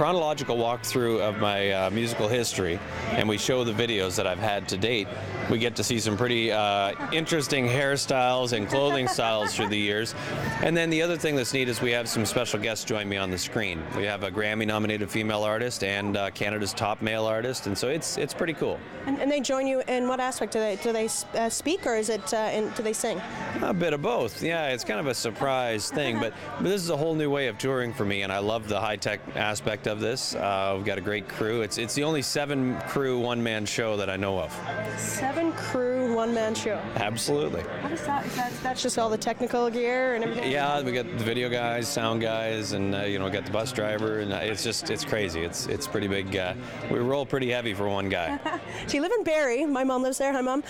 chronological walkthrough of my musical history, and we show the videos that I've had to date, we get to see some pretty interesting hairstyles and clothing styles through the years. And then the other thing that's neat is we have some special guests join me on the screen. We have a Grammy-nominated female artist and Canada's top male artist, and so it's pretty cool. And they join you in what aspect? Do they speak, or is it do they sing? A bit of both. Yeah, it's kind of a surprise thing, but this is a whole new way of touring for me, and I love the high-tech aspect of this. We've got a great crew. It's the only 7-crew, one-man show that I know of. 7-crew, one-man show. Absolutely. What is that? That's just all the technical gear and everything? Yeah, we got the video guys, sound guys, and we got the bus driver, and it's crazy. It's pretty big. We roll pretty heavy for one guy. So you live in Barrie. My mom lives there. Hi, Mom.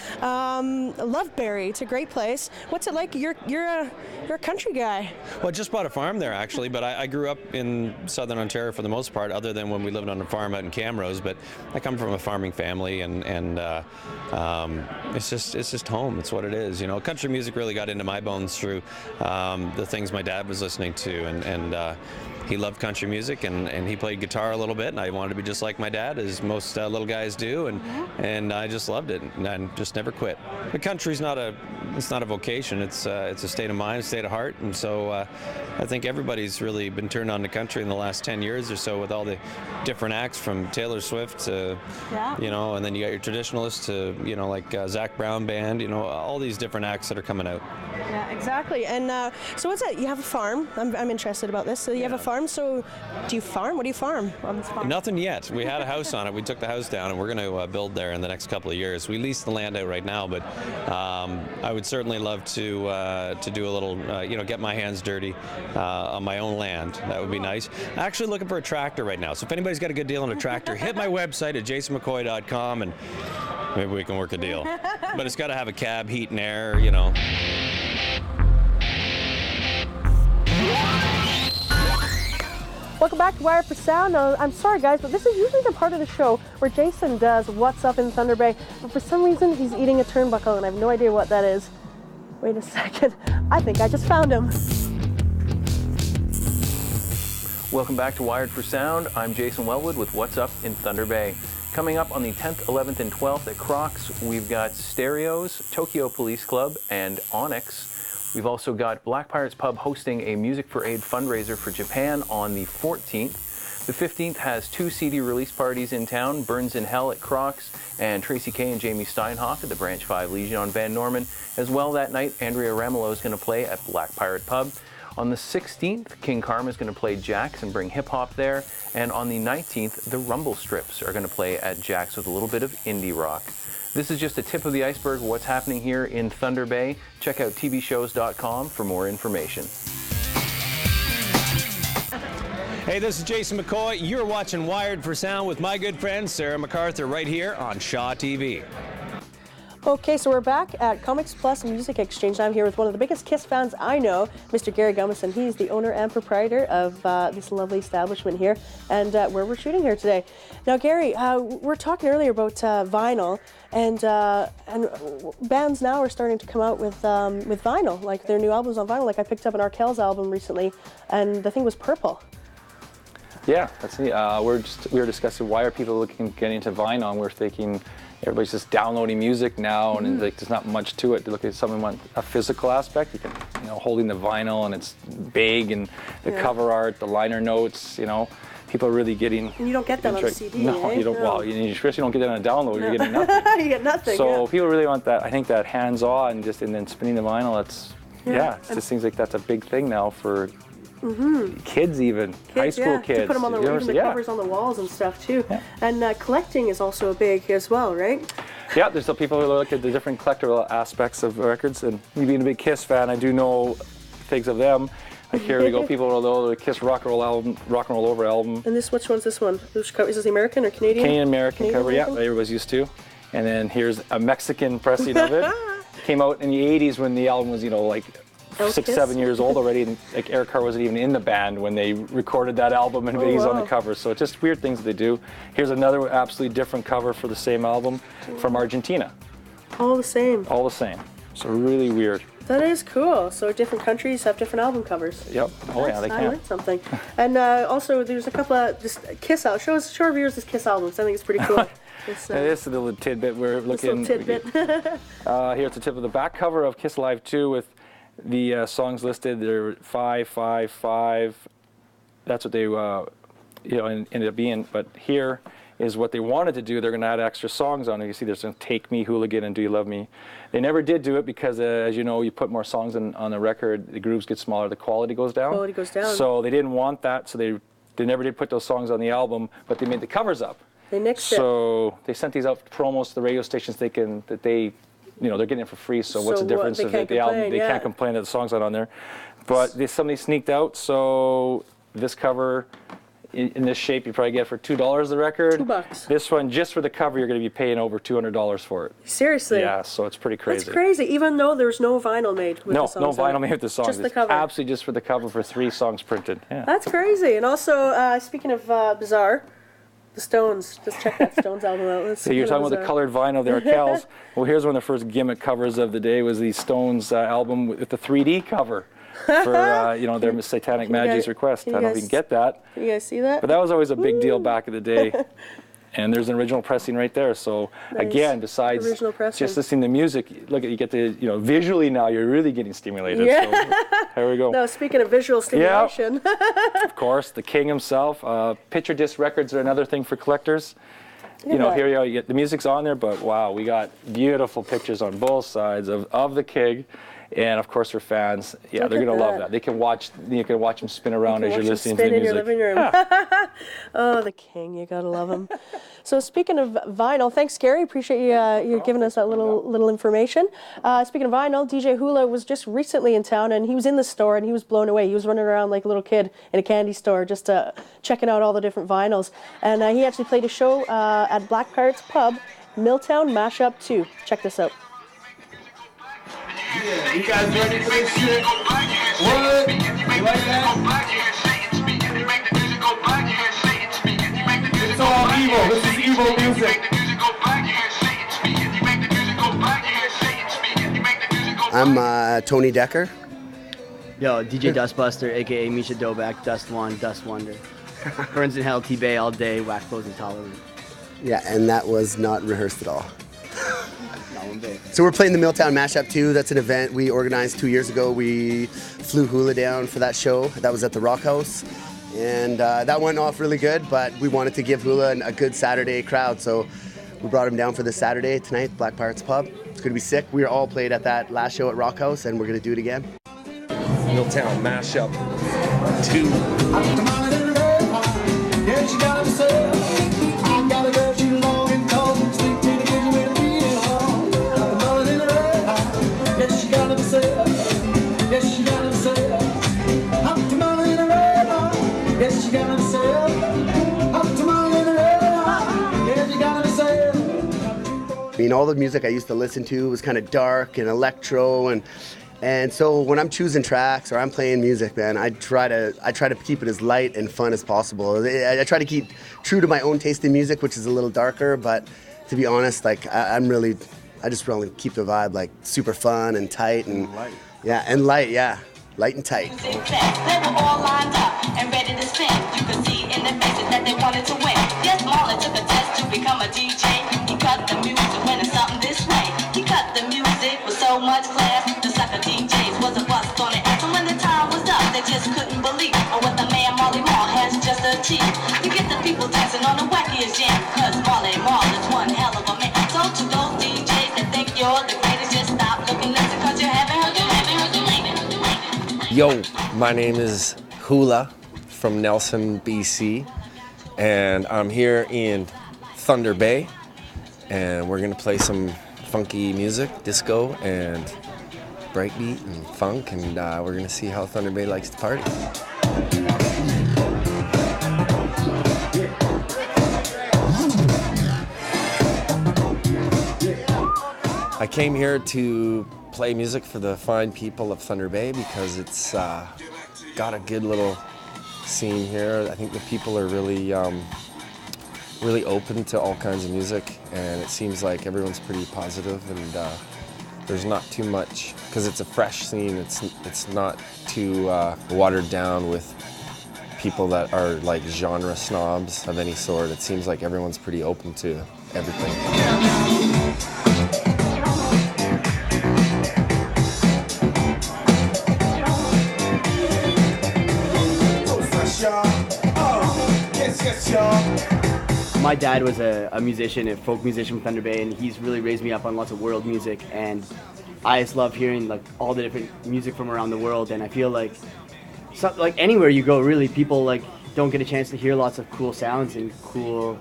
Love Barrie. It's a great place. What's it like? You're a country guy. Well, I just bought a farm there, actually, but I grew up in southern Ontario for the most part, other than when we lived on a farm out in Camrose. But I come from a farming family, and it's just home. It's what it is. Country music really got into my bones through the things my dad was listening to, and he loved country music, and he played guitar a little bit, and I wanted to be just like my dad, as most little guys do, and I just loved it, and I just never quit. The country's not a vocation. It's a state of mind, a state of heart, and so I think everybody's really been turned on to country in the last 10 years or so, with all the different acts from Taylor Swift to, and then you got your traditionalists to, like Zach Brown Band, all these different acts that are coming out. Yeah, exactly. And so what's it? You have a farm. I'm interested about this. So you have a farm. So do you farm? What do you farm on this farm? Nothing yet. We had a house on it. We took the house down, and we're going to build there in the next couple of years. We lease the land out right now, but I would certainly love to do a little, get my hands dirty on my own land. That would be nice. Actually looking for a tractor right now. So if anybody's got a good deal on a tractor, hit my website at jasonmccoy.com, and maybe we can work a deal. But it's got to have a cab, heat and air, Welcome back to Wired for Sound. Now, I'm sorry, guys, but this is usually the part of the show where Jason does What's Up in Thunder Bay, but for some reason he's eating a turnbuckle, and I have no idea what that is. Wait a second. I think I just found him. Welcome back to Wired for Sound. I'm Jason Wellwood with What's Up in Thunder Bay. Coming up on the 10th, 11th, and 12th at Crocs, we've got Stereos, Tokyo Police Club, and Onyx. We've also got Black Pirates Pub hosting a Music for Aid fundraiser for Japan on the 14th. The 15th has 2 CD release parties in town, Burns in Hell at Crocs, and Tracy Kay and Jamie Steinhoff at the Branch 5 Legion on Van Norman. As well that night, Andrea Ramelow is going to play at Black Pirate Pub. On the 16th, King Karma is going to play Jack's and bring hip-hop there. And on the 19th, the Rumble Strips are going to play at Jack's with a little bit of indie rock. This is just a tip of the iceberg of what's happening here in Thunder Bay. Check out tvshows.com for more information. Hey, this is Jason McCoy. You're watching Wired for Sound with my good friend Sarah MacArthur right here on Shaw TV. Okay, so we're back at Comix Plus Music Exchange. I'm here with one of the biggest Kiss fans I know, Mr. Gary Gummeson. He's the owner and proprietor of this lovely establishment here, and where we're shooting here today. Now, Gary, we were talking earlier about vinyl, and bands now are starting to come out with vinyl, like their new albums on vinyl. Like I picked up an Arkells album recently, and the thing was purple. Yeah, that's neat. We were discussing why are people getting into vinyl, and we're thinking everybody's just downloading music now, and like there's not much to it. To look at something a physical aspect, you can, holding the vinyl, and it's big, and the cover art, the liner notes, people are really getting. And you don't get that on a CD. No, you don't. No. Well, especially you don't get that on a download. No. You're getting nothing. You get nothing. So people really want that. I think that hands-on, and then spinning the vinyl. It just seems like that's a big thing now for. Kids, even high school kids. To put them on the covers on the walls and stuff too. Yeah. And collecting is also a big as well, right? Yeah, there's some people who look at the different collectible aspects of records, and me being a big Kiss fan, I do know things of them. Like here we go, people will know the Kiss Rock and Roll album, Rock and Roll Over album. And which one's this one? Is this the American or Canadian? Canadian cover, yeah, everybody's used to. And then here's a Mexican pressing of it. Came out in the 80s when the album was, like 6-7 years old already, and like Eric Carr wasn't even in the band when they recorded that album, and he's on the cover. So it's just weird things that they do. Here's another absolutely different cover for the same album from Argentina. All the same. All the same. So really weird. That is cool. So different countries have different album covers. Yep. Oh yeah, they I can. learned something. And also, there's a couple of just Kiss albums. Show our viewers this Kiss albums. I think it's pretty cool. This is a little tidbit we're looking. Little tidbit. Here at the tip of the back cover of Kiss Live 2 with the songs listed. They're 5, 5, 5. That's what they ended up being. But here is what they wanted to do. They're going to add extra songs on it. You see there's Take Me, Hooligan, and Do You Love Me. They never did do it because, as you know, you put more songs on the record, the grooves get smaller, the quality goes down. Quality goes down. So they didn't want that, so they never did put those songs on the album, but they made the covers up. They nixed it. So they sent these out promos to the radio stations they're getting it for free. So what's the difference if the album? They can't complain that the song's not on there. But somebody sneaked out, so this cover in this shape you probably get for $2 the record. $2. This one, just for the cover, you're going to be paying over $200 for it. Seriously? Yeah, so it's pretty crazy. That's crazy, even though there's no vinyl made with the songs. No vinyl made with the songs. Just the cover. Absolutely just for the cover for 3 songs printed. Yeah. That's crazy. And also, speaking of bizarre, the Stones. Just check that Stones album out. So you're talking about the colored vinyl there, Kels. Well, here's one of the first gimmick covers of the day was the Stones album with the 3D cover for their Satanic Majesty's Request. I don't know if you can get that. Can you guys see that? But that was always a big deal back in the day. And there's an original pressing right there. So again, besides just listening to music, look, you get the visually now you're really getting stimulated. Yeah. So here we go. Now speaking of visual stimulation, of course, the king himself. Picture disc records are another thing for collectors. Here you are. You get the music's on there, but wow, we got beautiful pictures on both sides of the king. And of course, for fans, they're gonna love that. They can watch. You can watch them spin around as you're listening to the music. In your living room. Oh, the king! You gotta love him. So speaking of vinyl, thanks, Gary. Appreciate you giving us that little information. Speaking of vinyl, DJ Hoola was just recently in town, and he was in the store, and he was blown away. He was running around like a little kid in a candy store, just checking out all the different vinyls. And he actually played a show at Black Pirates Pub, Milltown Mashup 2. Check this out. Yeah, you guys ready for this shit? What? You like that? It's all evil. This is evil music. I'm Tony Dekker. Yo, DJ Dustbuster, aka Michah Dowbak, Dust One, Dust Wonder. Burns in Hell, T-Bay all day, Wax Flows Intolerant. Yeah, and that was not rehearsed at all. So we're playing the Milltown Mashup 2. That's an event we organized 2 years ago. We flew Hoola down for that show. That was at the Rock House. And that went off really good, but we wanted to give Hoola a good Saturday crowd. So we brought him down for this Saturday tonight, Black Pirates Pub. It's going to be sick. We were all played at that last show at Rock House, and we're going to do it again. Milltown Mashup 2. I mean, all the music I used to listen to was kind of dark and electro, and so when I'm choosing tracks or I'm playing music, man, I try to keep it as light and fun as possible. I try to keep true to my own taste in music, which is a little darker, but to be honest, like I just really keep the vibe like super fun and tight and light. Light and tight. They were all lined up and ready to spin. You could see in their faces that they wanted to win. Yes, Marlon took a test to become a DJ. He cut the music when it's something this way. He cut the music with so much class. The sucker DJs was a bust on it. And when the time was up, they just couldn't believe what the man Marley Marl has just achieved. You get the people dancing on the wackiest jam, cause Marley Marl is one hell of a man. So to those DJs that think you're the greatest, just stop looking, listen, cause you haven't heard the Yo, my name is Hoola from Nelson, BC, and I'm here in Thunder Bay, and we're gonna play some funky music, disco and breakbeat and funk, and we're gonna see how Thunder Bay likes to party. I came here to play music for the fine people of Thunder Bay because it's got a good little scene here. I think the people are really really open to all kinds of music, and it seems like everyone's pretty positive, and there's not too much, because it's a fresh scene. It's not too watered down with people that are like genre snobs of any sort. It seems like everyone's pretty open to everything. My dad was a musician, a folk musician from Thunder Bay, and he's really raised me up on lots of world music, and I just love hearing like all the different music from around the world, and I feel like like anywhere you go, really, people like don't get a chance to hear lots of cool sounds and cool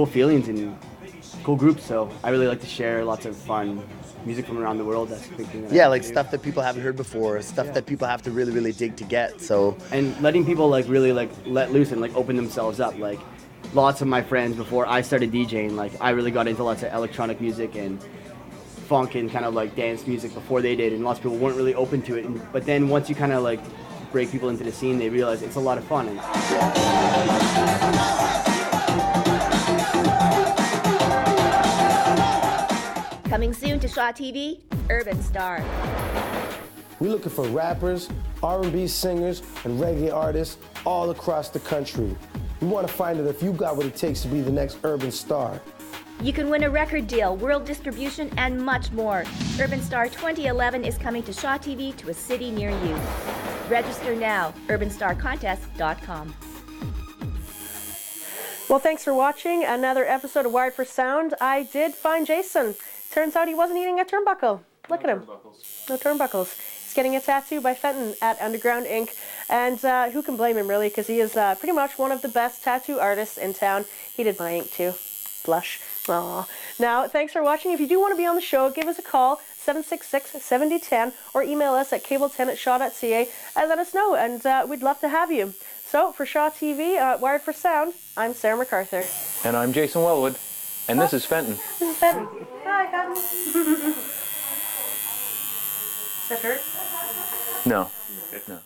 feelings and cool groups, so I really like to share lots of fun music from around the world. That's a big thing that yeah, like stuff that people haven't heard before, stuff that people have to really, really dig to get. So and letting people like really like let loose and like open themselves up. Like lots of my friends before I started DJing, like I really got into lots of electronic music and funk and kind of like dance music before they did, and lots of people weren't really open to it. But then once you kind of like break people into the scene, they realize it's a lot of fun. And coming soon to Shaw TV, Urban Star. We're looking for rappers, R&B singers, and reggae artists all across the country. We want to find out if you got what it takes to be the next urban star. You can win a record deal, world distribution, and much more. Urban Star 2011 is coming to Shaw TV to a city near you. Register now, urbanstarcontest.com. Well, thanks for watching another episode of Wired for Sound. I did find Jason. Turns out he wasn't eating a turnbuckle. Look at him. No turnbuckles. He's getting a tattoo by Fenton at Underground Inc. And who can blame him, really, because he is pretty much one of the best tattoo artists in town. He did my ink, too. Blush. Aww. Now, thanks for watching. If you do want to be on the show, give us a call, 766-7010, or email us at cable10@shaw.ca and let us know, and we'd love to have you. So, for Shaw TV, Wired for Sound, I'm Sarah MacArthur. And I'm Jason Wellwood. And this is Fenton. This is Fenton. Hi, Fenton. Does that hurt? No. No.